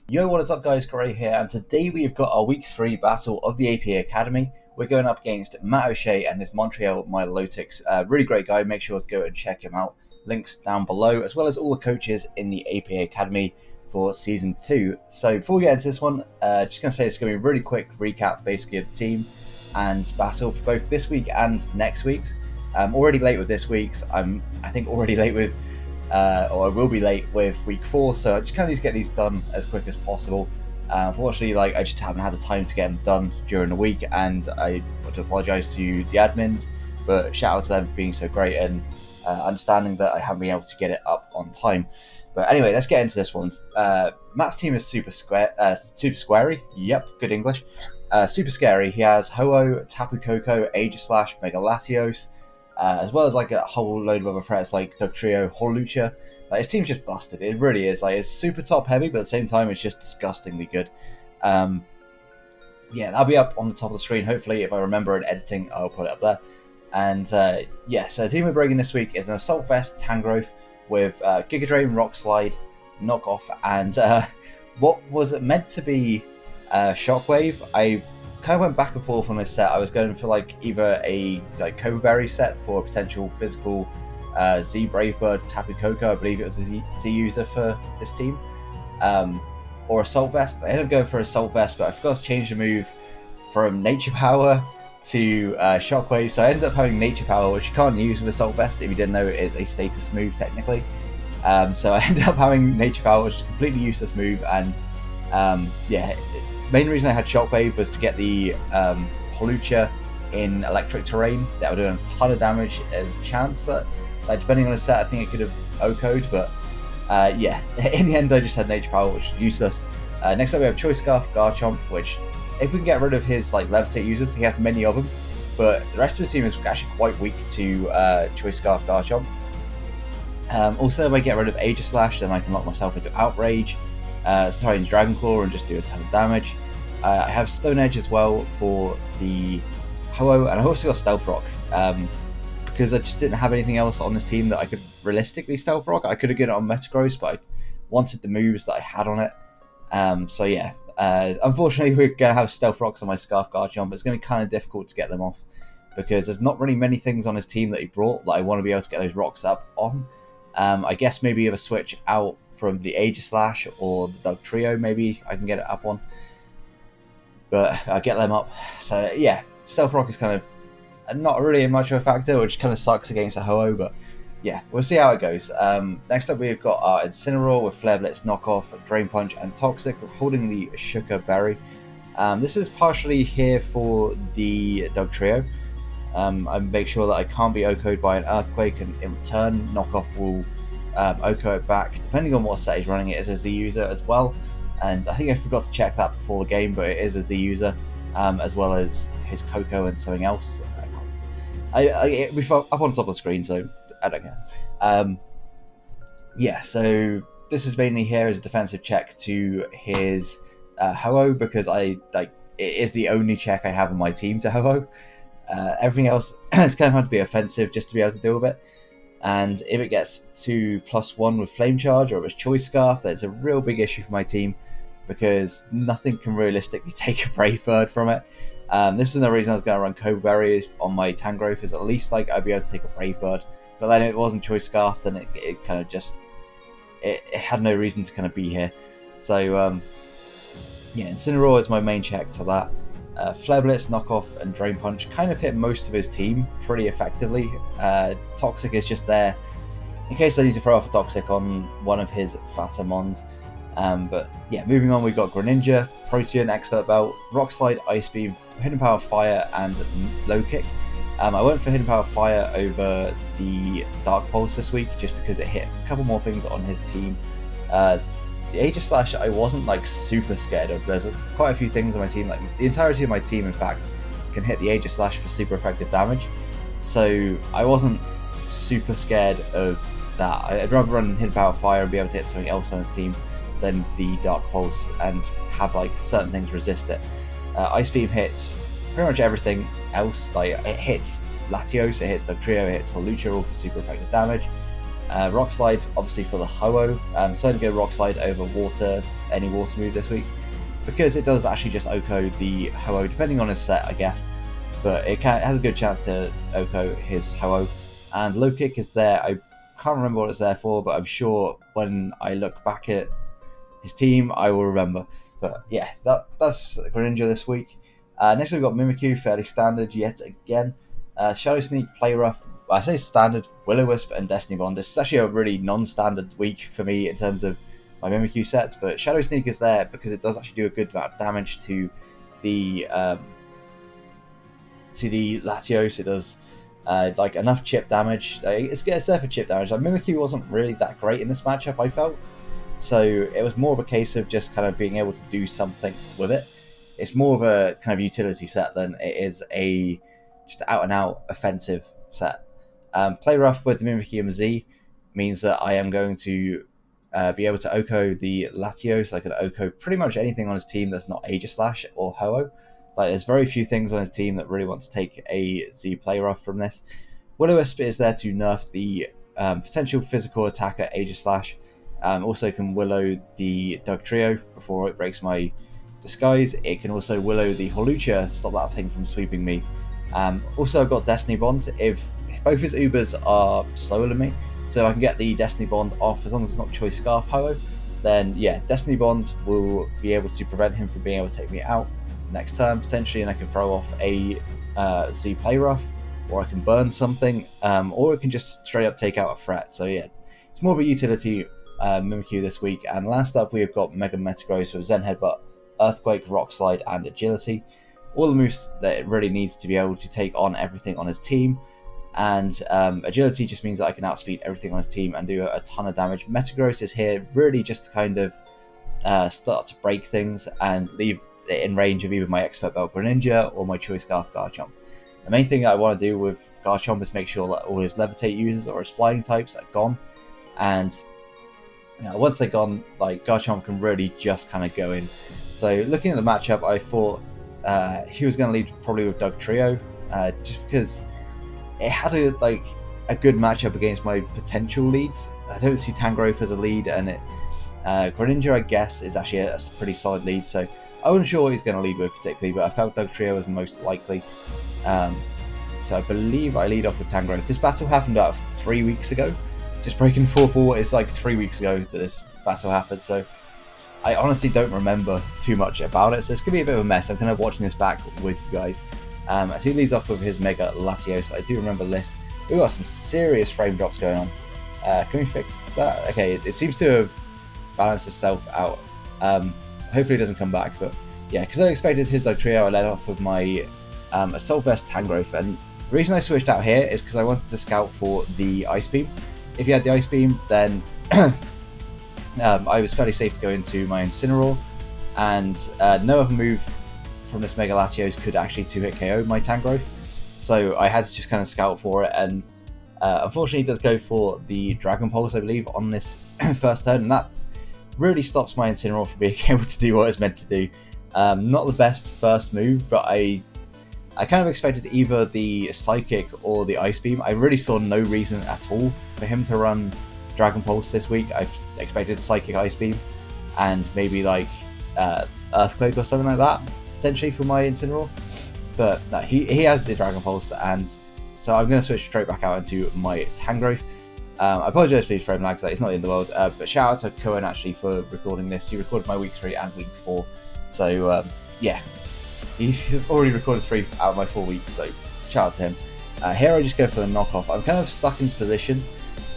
Yo, what is up guys, Gray here, and today we've got our week 3 battle of the APA Academy. We're going up against MattOshea and his Montreal Miloticks. Really great guy, make sure to go and check him out. Links down below, as well as all the coaches in the APA Academy for Season 2. So before we get into this one, just going to say it's going to be a really quick recap basically of the team and battle for both this week and next week's. I'm already late with this week's, I think already late with or I will be late with week 4, so I just kind of need to get these done as quick as possible. Unfortunately, I just haven't had the time to get them done during the week, and I want to apologise to the admins, but shout out to them for being so great and understanding that I haven't been able to get it up on time. But anyway, let's get into this one. Matt's team is super squarey. Yep, good English. Super scary. He has Ho-Oh, Tapu Koko, Aegislash, Mega Latios, as well as like a whole load of other threats like Dugtrio, Holucha. Like, his team's just busted. It really is. Like, it's super top heavy, but at the same time, it's just disgustingly good. Yeah, that'll be up on the top of the screen. Hopefully, if I remember in editing, I'll put it up there. And yeah, so the team we're bringing this week is an Assault Vest Tangrowth with Giga Drain, Rock Slide, Knockoff, and what was meant to be Shockwave. I kind of went back and forth on this set. I was going for like either a Cova Berry set for a potential physical Z Bravebird Tapu Koko, I believe it was a Z user for this team, or Assault Vest. I ended up going for Assault Vest, but I forgot to change the move from Nature Power to Shockwave, so I ended up having Nature Power, which you can't use with Assault Vest if you didn't know it is a status move technically. So I ended up having Nature Power, which is a completely useless move, and yeah, main reason I had Shockwave was to get the Holucha in electric terrain. That would do a ton of damage. There's a chance that, like, depending on the set, I think it could have OHKO'd, but yeah, in the end I just had Nature Power, which is useless. Next up we have Choice Scarf, Garchomp, which if we can get rid of his like Levitate users, he has many of them, but the rest of the team is actually quite weak to Choice Scarf, Garchomp. Also, if I get rid of Aegislash, then I can lock myself into Outrage, try and Dragon Claw and just do a ton of damage. I have Stone Edge as well for the Ho-Oh, and I also got Stealth Rock, because I just didn't have anything else on this team that I could realistically Stealth Rock. I could have gotten it on Metagross, but I wanted the moves that I had on it. So yeah, unfortunately we're going to have Stealth Rocks on my Scarf Garchomp, but it's going to be kind of difficult to get them off, because there's not really many things on his team that he brought that I want to be able to get those rocks up on. I guess maybe if a switch out from the Aegislash or the Dugtrio, maybe I can get it up on, but I get them up. So yeah, Stealth Rock is kind of not really much of a factor, which kind of sucks against a Ho-Oh, but yeah, we'll see how it goes. Next up we've got our Incineroar with Flare Blitz, Knockoff, Drain Punch, and Toxic, holding the Shuka Berry. This is partially here for the Dugtrio. I make sure that I can't be OHKO'd by an Earthquake, and in return Knockoff will OHKO it back, depending on what set he's running. It is a Z user as well, and I think I forgot to check that before the game, but it is a Z user, as well as his Koko and something else. We're up on top of the screen, so I don't care. Yeah, so this is mainly here as a defensive check to his Ho-Oh, because it is the only check I have in my team to Ho-Oh. Everything else is kind of hard to be offensive just to be able to deal with it. And if it gets to +1 with Flame Charge, or if it's Choice Scarf, then it's a real big issue for my team, because nothing can realistically take a Brave Bird from it. This is another reason I was going to run Cova Berries on my Tangrowth, is at least like I'd be able to take a Brave Bird. But then if it wasn't Choice Scarf, then it kind of just it had no reason to kind of be here. So yeah, Incineroar is my main check to that. Flare Blitz, Knockoff, and Drain Punch kind of hit most of his team pretty effectively. Toxic is just there in case I need to throw off a Toxic on one of his fatter mons. But yeah, moving on, we've got Greninja, Protean, Expert Belt, Rock Slide, Ice Beam, Hidden Power Fire, and Low Kick. I went for Hidden Power Fire over the Dark Pulse this week, just because it hit a couple more things on his team. The Aegislash I wasn't like super scared of. There's quite a few things on my team, like the entirety of my team in fact can hit the Aegislash for super effective damage, so I wasn't super scared of that. I'd rather run Hidden Power Fire and be able to hit something else on his team than the Dark Pulse and have like certain things resist it. Ice Beam hits pretty much everything else. Like, it hits Latios, it hits Dugtrio, it hits Holucha, all for super effective damage. Rock Slide, obviously, for the Ho-Oh. So I'm going to go Rock Slide over Water, any water move this week, because it does actually just Oko the Ho-Oh, depending on his set, I guess. But it has a good chance to Oko his Ho-Oh. And low kick is there. I can't remember what it's there for, but I'm sure when I look back at his team, I will remember. But yeah, that's Greninja this week. Next we've got Mimikyu, fairly standard yet again. Shadow Sneak, Play Rough, I say standard, Will-O-Wisp, and Destiny Bond. This is actually a really non-standard week for me in terms of my Mimikyu sets, but Shadow Sneak is there because it does actually do a good amount of damage to the Latios. It does like enough chip damage. It's there for chip damage. Like, Mimikyu wasn't really that great in this matchup, I felt. So it was more of a case of just kind of being able to do something with it. It's more of a kind of utility set than it is a just out and out offensive set. Play Rough with the Mimikyu and Z means that I am going to be able to Oko the Latios. I can Oko pretty much anything on his team that's not Aegislash or Ho-Oh. Like, there's very few things on his team that really want to take a Z Play Rough from this. Will-O-Wisp is there to nerf the potential physical attacker Aegislash. Also can Willow the Dugtrio before it breaks my disguise. It can also Willow the Holucha to stop that thing from sweeping me. Also, I've got Destiny Bond. If both his Ubers are slower than me, so I can get the Destiny Bond off as long as it's not Choice Scarf Ho-Oh, then yeah, Destiny Bond will be able to prevent him from being able to take me out next turn potentially, and I can throw off a Z Play Rough, or I can burn something, or it can just straight up take out a threat. So yeah, it's more of a utility Mimikyu this week. And last up, we've got Mega Metagross with Zen Headbutt, Earthquake, Rock Slide, and Agility. All the moves that it really needs to be able to take on everything on his team. And Agility just means that I can outspeed everything on his team and do a ton of damage. Metagross is here really just to kind of start to break things and leave it in range of either my Expert Belt Greninja or my Choice Scarf Garchomp. The main thing I want to do with Garchomp is make sure that all his Levitate users or his flying types are gone. And once they're gone, like, Garchomp can really just kind of go in. So looking at the matchup, I thought he was going to lead probably with Dugtrio, just because it had a good matchup against my potential leads. I don't see Tangrowth as a lead, and Greninja, I guess, is actually a pretty solid lead. So I wasn't sure what he's going to lead with particularly, but I felt Dugtrio was most likely. So I believe I lead off with Tangrowth. This battle happened about 3 weeks ago. Just breaking 4-4, it's like 3 weeks ago that this battle happened, so I honestly don't remember too much about it, so it's going to be a bit of a mess. I'm kind of watching this back with you guys. As he leads off with his Mega Latios, I do remember this. We've got some serious frame drops going on. Can we fix that? Okay, it seems to have balanced itself out. Hopefully it doesn't come back, but yeah, because I expected his Dugtrio, I led off with my Assault Vest Tangrowth, and the reason I switched out here is because I wanted to scout for the Ice Beam. If you had the Ice Beam, then I was fairly safe to go into my Incineroar, and no other move from this Mega Latios could actually 2-hit KO my Tangrowth, so I had to just kind of scout for it, and unfortunately it does go for the Dragon Pulse, I believe, on this first turn, and that really stops my Incineroar from being able to do what it's meant to do. Not the best first move, but I kind of expected either the Psychic or the Ice Beam. I really saw no reason at all for him to run Dragon Pulse this week. I expected Psychic, Ice Beam, and maybe like Earthquake or something like that, potentially for my Incineroar. But no, he has the Dragon Pulse, and so I'm going to switch straight back out into my Tangrowth. I apologise for these frame lags, it's not the end of the world, but shout out to Cohen actually for recording this. He recorded my week 3 and week 4, so yeah. He's already recorded 3 out of my 4 weeks, so shout out to him. Here I just go for the knockoff. I'm kind of stuck in this position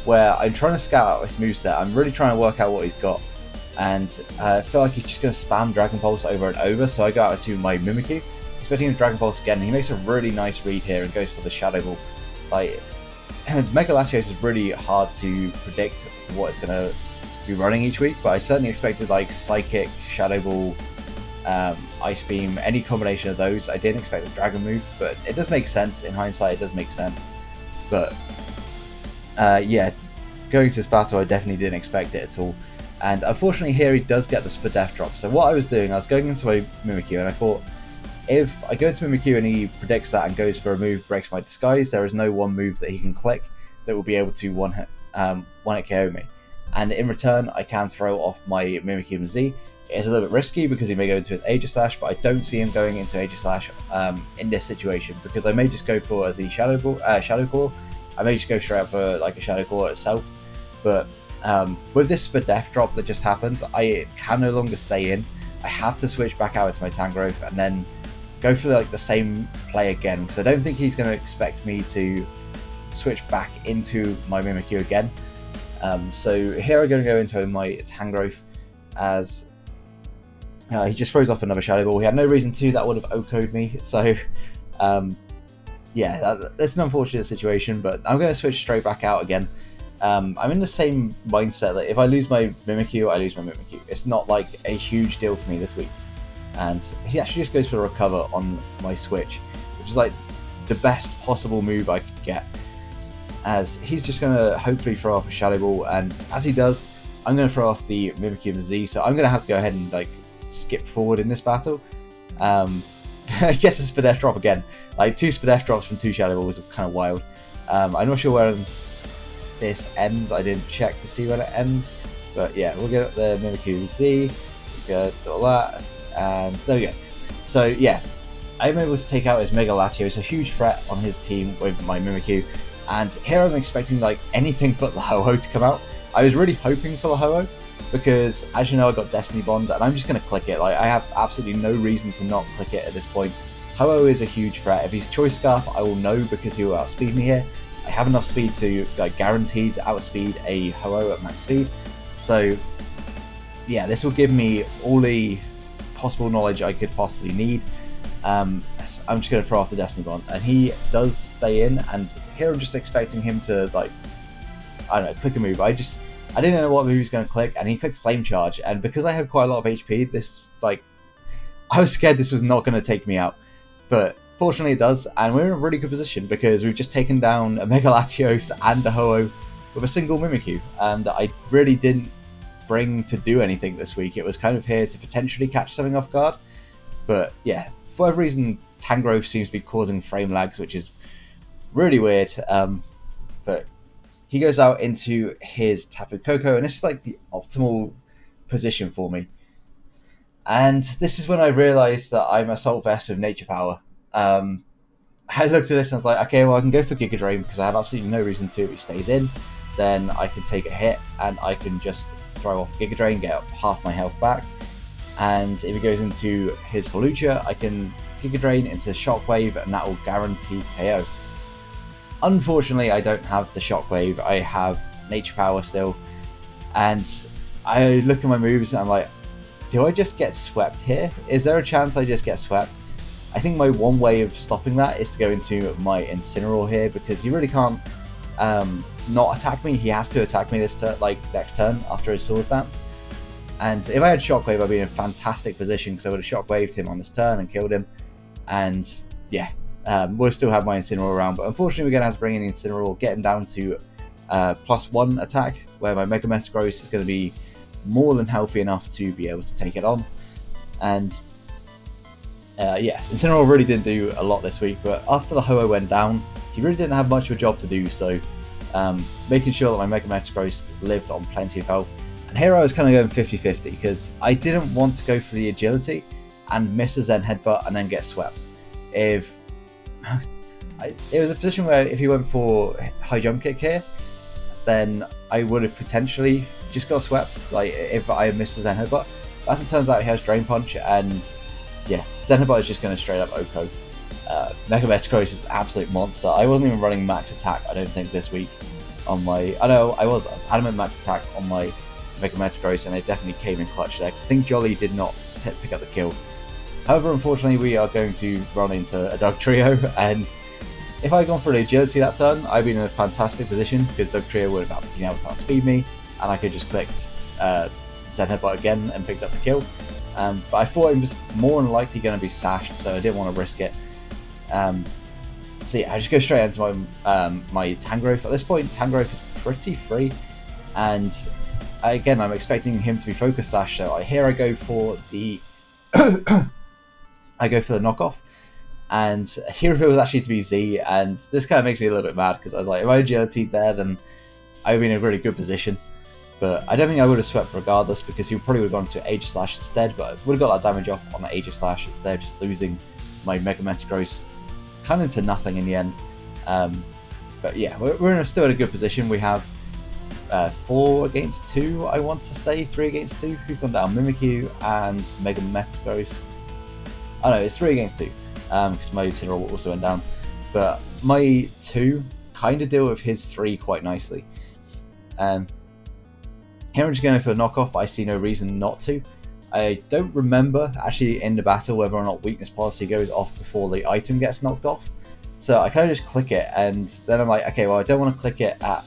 where I'm trying to scout out his moveset. I'm really trying to work out what he's got, and I feel like he's just going to spam Dragon Pulse over and over, so I go out to my Mimikyu, expecting him to Dragon Pulse again, and he makes a really nice read here and goes for the Shadow Ball. Like, Mega Latios is really hard to predict as to what it's going to be running each week, but I certainly expected like Psychic, Shadow Ball, Ice Beam, any combination of those. I didn't expect the Dragon move, but it does make sense. In hindsight, it does make sense. But yeah, going to this battle, I definitely didn't expect it at all. And unfortunately here he does get the Spadef drop. So what I was doing, I was going into my Mimikyu, and I thought, if I go into Mimikyu and he predicts that and goes for a move, breaks my disguise, there is no one move that he can click that will be able to one-hit KO me. And in return, I can throw off my Mimikyu and Z, It's a little bit risky because he may go into his Aegis Slash, but I don't see him going into Aegis Slash in this situation, because I may just go for as the Shadow Claw. I may just go straight up for like a Shadow Claw itself. But with this Spadef drop that just happened, I can no longer stay in. I have to switch back out into my Tangrowth and then go for like the same play again, because I don't think he's going to expect me to switch back into my Mimikyu again. So here I'm going to go into my Tangrowth as he just throws off another Shadow Ball. He had no reason to, that would have OHKO'd me. So yeah, that's an unfortunate situation, but I'm going to switch straight back out again. I'm in the same mindset that if I lose my Mimikyu, I lose my Mimikyu. It's not like a huge deal for me this week. And he actually just goes for a recover on my switch, which is like the best possible move I could get, as he's just going to hopefully throw off a Shadow Ball, and as he does, I'm going to throw off the Mimikyu Z, so I'm going to have to go ahead and like skip forward in this battle. I guess it's Spadef drop again. Like 2 Spadef drops from 2 Shadow Balls are kind of wild. I'm not sure where this ends. I didn't check to see when it ends, but yeah, we'll get the Mimikyu Z, we'll get all that, and there we go. So yeah, I'm able to take out his Mega Latios, a huge threat on his team with my Mimikyu, and here I'm expecting like anything but the Ho-Oh to come out. I was really hoping for the Ho-Oh, because as you know, I got Destiny Bond, and I'm just going to click it. Like, I have absolutely no reason to not click it at this point. Ho-Oh is a huge threat. If he's Choice Scarf, I will know, because he will outspeed me here. I have enough speed to like guaranteed outspeed a Ho-Oh at max speed. So yeah, this will give me all the possible knowledge I could possibly need. I'm just going to throw off the Destiny Bond, and he does stay in, and here I'm just expecting him to like, I don't know, click a move. I didn't know what move he was going to click, and he clicked Flame Charge, and because I have quite a lot of HP, this, like, I was scared this was not going to take me out, but fortunately it does, and we're in a really good position, because we've just taken down a Mega Latios and a Ho-Oh with a single Mimikyu, that I really didn't bring to do anything this week. It was kind of here to potentially catch something off guard, but yeah, for whatever reason, Tangrowth seems to be causing frame lags, which is really weird, but he goes out into his Tapu Koko, and this is like the optimal position for me. And this is when I realised that I'm Assault Vest with Nature Power. I looked at this and I was like, okay, well, I can go for Giga Drain because I have absolutely no reason to. If he stays in, then I can take a hit and I can just throw off Giga Drain, get up half my health back. And if he goes into his Hawlucha, I can Giga Drain into Shockwave, and that will guarantee KO. Unfortunately, I don't have the Shockwave. I have Nature Power still, and I look at my moves and I'm like, do I just get swept here? Is there a chance I just get swept? I think my one way of stopping that is to go into my Incineroar here, because he really can't not attack me. He has to attack me this turn, like next turn after his Swords Dance. And if I had Shockwave, I'd be in a fantastic position, because I would have Shockwaved him on this turn and killed him. And yeah. We'll still have my Incineroar around, but unfortunately we're going to have to bring in the Incineroar, get him down to +1 attack, where my Mega Metagross is going to be more than healthy enough to be able to take it on. And yeah, Incineroar really didn't do a lot this week, but after the Ho-Oh went down, he really didn't have much of a job to do, so making sure that my Mega Metagross lived on plenty of health. And here I was kind of going 50-50, because I didn't want to go for the agility and miss a Zen Headbutt and then get swept. If it was a position where if he went for high jump kick here, then I would have potentially just got swept, like if I had missed the Zen Headbutt. As it turns out, he has Drain Punch, and yeah, Zen Headbutt is just going to straight up OHKO. Mega Metagross is an absolute monster. I wasn't even running max attack, I don't think, this week on my... I know I was adamant max attack on my Mega Metagross, and it definitely came in clutch there, because I think Jolly did not pick up the kill. However, unfortunately, we are going to run into a Dugtrio, and if I had gone for an agility that turn, I'd been in a fantastic position, because Dugtrio would have been able to outspeed me, and I could just clicked Zen Headbutt again and picked up the kill. But I thought it was more than likely going to be sashed, so I didn't want to risk it. So yeah, I just go straight into my Tangrowth. At this point, Tangrowth is pretty free, and again, I'm expecting him to be focus sash, so here I go for the knockoff, and here it was actually to be Z, and this kind of makes me a little bit mad, because I was like, if I agility there, then I would be in a really good position. But I don't think I would have swept regardless, because he probably would have gone to Aegis Slash instead, but I would have got that damage off on the Aegis Slash instead of just losing my Mega Metagross kind of to nothing in the end. But yeah, we're still in a good position. We have 4 against 2, I want to say, 3 against 2. Who's gone down? Mimikyu and Mega Metagross. Oh no, it's 3 against 2, because my Incineroar also went down. But my 2 kind of deal with his 3 quite nicely. Here I'm just going for a knockoff, but I see no reason not to. I don't remember actually in the battle whether or not weakness policy goes off before the item gets knocked off. So I kind of just click it, and then I'm like, okay, well I don't want to click it at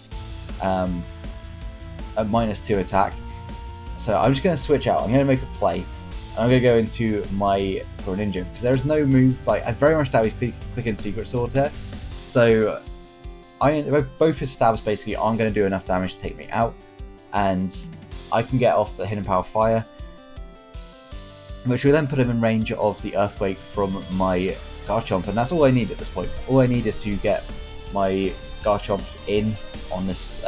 a -2 attack. So I'm just going to switch out. I'm going to make a play. And I'm going to go into my Greninja, because there's no move, like I very much doubt he's clicking Secret Sword there. So both his stabs basically aren't going to do enough damage to take me out, and I can get off the Hidden Power Fire, which will then put him in range of the Earthquake from my Garchomp, and that's all I need at this point. All I need is to get my Garchomp in on this,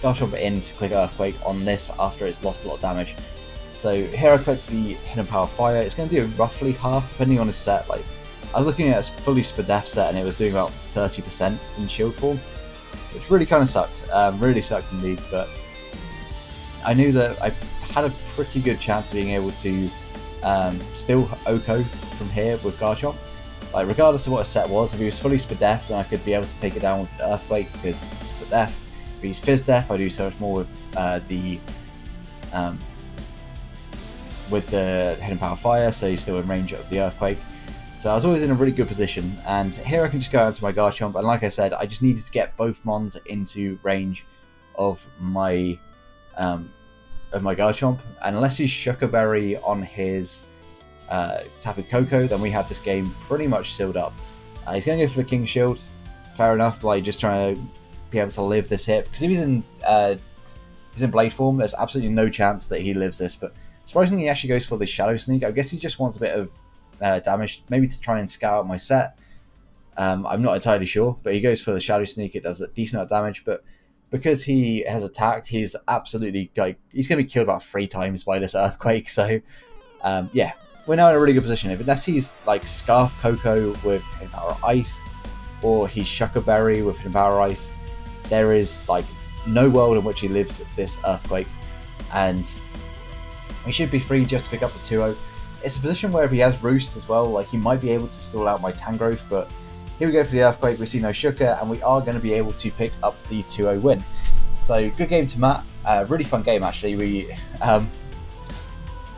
Garchomp in to click Earthquake on this after it's lost a lot of damage. So here I click the Hidden Power Fire. It's going to do roughly half, depending on his set. Like I was looking at a fully Spadef set, and it was doing about 30% in shield form, which really kind of sucked. Really sucked indeed. But I knew that I had a pretty good chance of being able to steal Oko from here with Garchomp. Like regardless of what his set was, if he was fully Spadef, then I could be able to take it down with the Earthquake, because Spadef. If he's Fizdef, I do so much more with the Hidden Power Fire, so he's still in range of the Earthquake. So I was always in a really good position, and here I can just go out to my Garchomp, and like I said, I just needed to get both Mons into range of my Garchomp, and unless he's Shucker Berry on his Tapu Koko, then we have this game pretty much sealed up. He's going to go for the King Shield, fair enough, like just trying to be able to live this hit, because if he's in Blade form, there's absolutely no chance that he lives this, but surprisingly he actually goes for the Shadow Sneak. I guess he just wants a bit of damage, maybe to try and scout out my set. I'm not entirely sure, but he goes for the Shadow Sneak. It does a decent amount of damage, but because he has attacked, he's absolutely he's going to be killed about 3 times by this Earthquake. So yeah, we're now in a really good position. Unless he's like Scarf Koko with Hidden Power Ice, or he's Shucker Berry with Hidden Power Ice, there is like no world in which he lives this Earthquake, and he should be free just to pick up the 2-0. It's a position where if he has Roost as well, like he might be able to stall out my Tangrowth, but here we go for the Earthquake. We see no Shucker, and we are going to be able to pick up the 2-0 win. So good game to Matt. Really fun game actually. I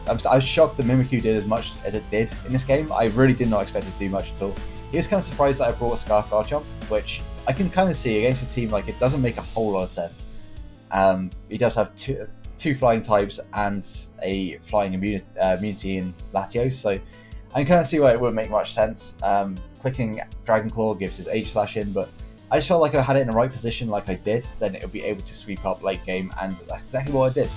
was shocked that Mimikyu did as much as it did in this game. I really did not expect it to do much at all. He was kind of surprised that I brought a Scarf Garchomp, which I can kind of see against a team like it doesn't make a whole lot of sense. He does have two flying types and a flying immunity in Latios, so I can kind of see why it wouldn't make much sense. Clicking Dragon Claw gives his Age Slash in, but I just felt like I had it in the right position like I did, then it would be able to sweep up late game, and that's exactly what I did.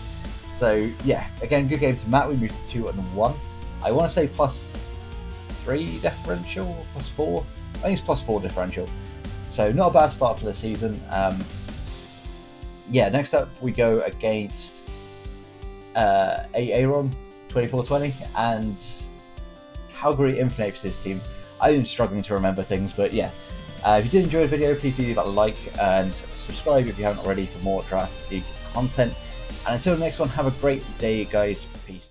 So yeah, again, good game to Matt. We moved to 2-1. I want to say +3 differential, +4. I think it's +4 differential. So not a bad start for the season. Yeah, next up we go against Aaron 2420 and Calgary Infinite's team. I'm struggling to remember things, but yeah. If you did enjoy the video, please do leave a like and subscribe if you haven't already for more Draft League content. And until the next one, have a great day, guys. Peace.